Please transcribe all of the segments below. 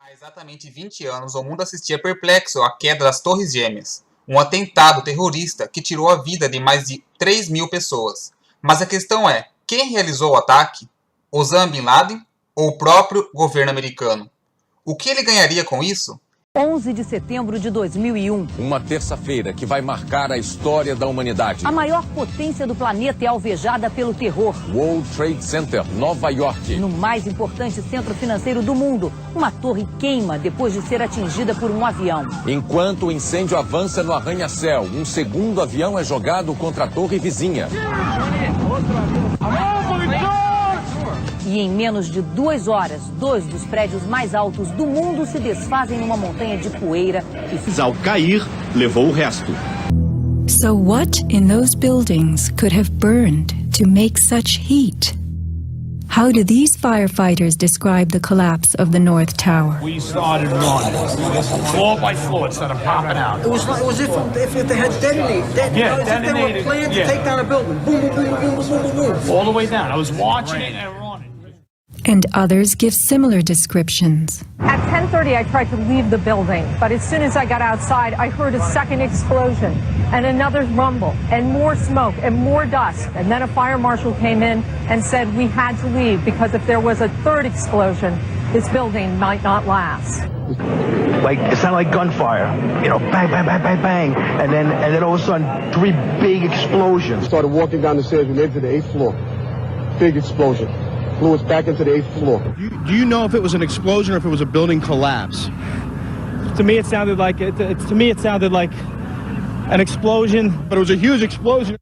Há exatamente 20 anos, o mundo assistia perplexo à queda das Torres Gêmeas, um atentado terrorista que tirou a vida de mais de 3.000 pessoas. Mas a questão é, quem realizou o ataque? Osama Bin Laden ou o próprio governo americano? O que ele ganharia com isso? 11 de setembro de 2001. Uma terça-feira que vai marcar a história da humanidade. A maior potência do planeta é alvejada pelo terror. World Trade Center, Nova York. No mais importante centro financeiro do mundo, uma torre queima depois de ser atingida por um avião. Enquanto o incêndio avança no arranha-céu, um segundo avião é jogado contra a torre vizinha. E em menos de 2 horas, 2 dos prédios mais altos do mundo se desfazem numa montanha de poeira e... Ao cair, levou o resto. So what in those buildings could have burned to make such heat? How do these firefighters describe the collapse of the North Tower? We started running, floor by floor, instead of popping out. It was as if they had detonated. Yeah, as if they were detonated, planned to yeah. take down a building. Boom, boom, boom, boom, boom, boom, boom, boom. All the way down. I was watching it and running. And others give similar descriptions. At 10:30, I tried to leave the building, but as soon as I got outside, I heard a second explosion and another rumble and more smoke and more dust. And then a fire marshal came in and said we had to leave because if there was a third explosion, this building might not last. Like, it sounded like gunfire, you know, bang, bang, bang, bang, bang, and then all of a sudden, 3 big explosions. Started walking down the stairs, we made it to the 8th floor. Big explosion. Blew us back into the 8th floor. Do you know if it was an explosion or if it was a building collapse? To me, it sounded like an explosion, But it was a huge explosion.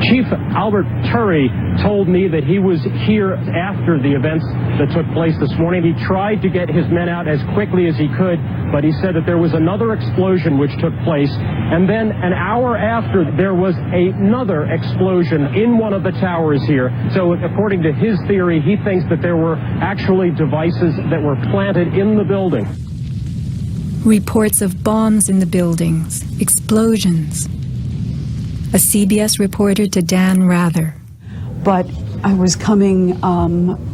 Chief Albert Turry told me that he was here after the events that took place this morning. He tried to get his men out as quickly as he could, but he said that there was another explosion which took place. And then an hour after, there was another explosion in one of the towers here. So according to his theory, he thinks that there were actually devices that were planted in the building. Reports of bombs in the buildings, explosions. A CBS reporter to Dan Rather. But I was coming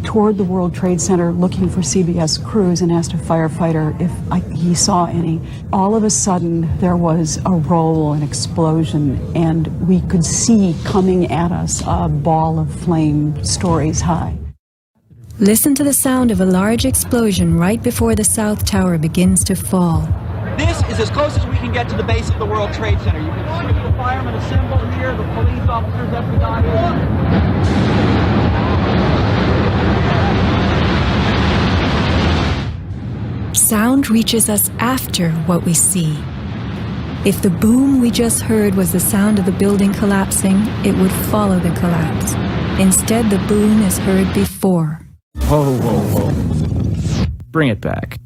toward the World Trade Center looking for CBS crews and asked a firefighter if he saw any. All of a sudden, there was a roll, an explosion, and we could see coming at us a ball of flame stories high. Listen to the sound of a large explosion right before the South Tower begins to fall. This is as close as we can get to the base of the World Trade Center. You can see the firemen assembled here, the police officers at the dive. Sound reaches us after what we see. If the boom we just heard was the sound of the building collapsing, it would follow the collapse. Instead, the boom is heard before. Whoa, whoa, whoa. Bring it back.